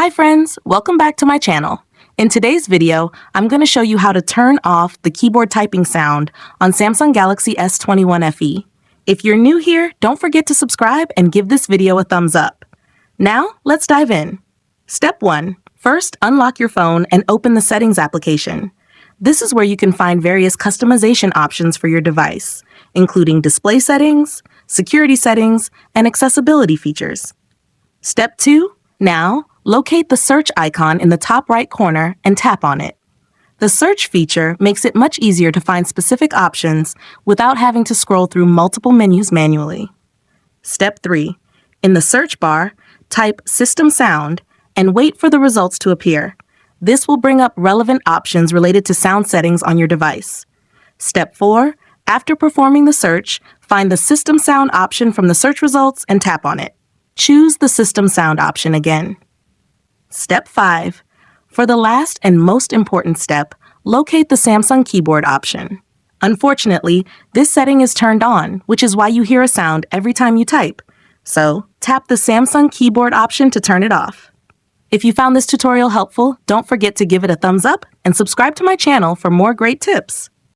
Hi friends, welcome back to my channel. In today's video, I'm going to show you how to turn off the keyboard typing sound on Samsung Galaxy S21 FE. If you're new here, don't forget to subscribe and give this video a thumbs up. Now, let's dive in. Step 1. First, unlock your phone and open the Settings application. This is where you can find various customization options for your device, including display settings, security settings, and accessibility features. Step 2. Now, locate the search icon in the top right corner and tap on it. The search feature makes it much easier to find specific options without having to scroll through multiple menus manually. Step 3. In the search bar, type System Sound and wait for the results to appear. This will bring up relevant options related to sound settings on your device. Step 4. After performing the search, find the System Sound option from the search results and tap on it. Choose the System Sound option again. Step 5. For the last and most important step, locate the Samsung keyboard option. Unfortunately, this setting is turned on, which is why you hear a sound every time you type. So, tap the Samsung keyboard option to turn it off. If you found this tutorial helpful, don't forget to give it a thumbs up and subscribe to my channel for more great tips.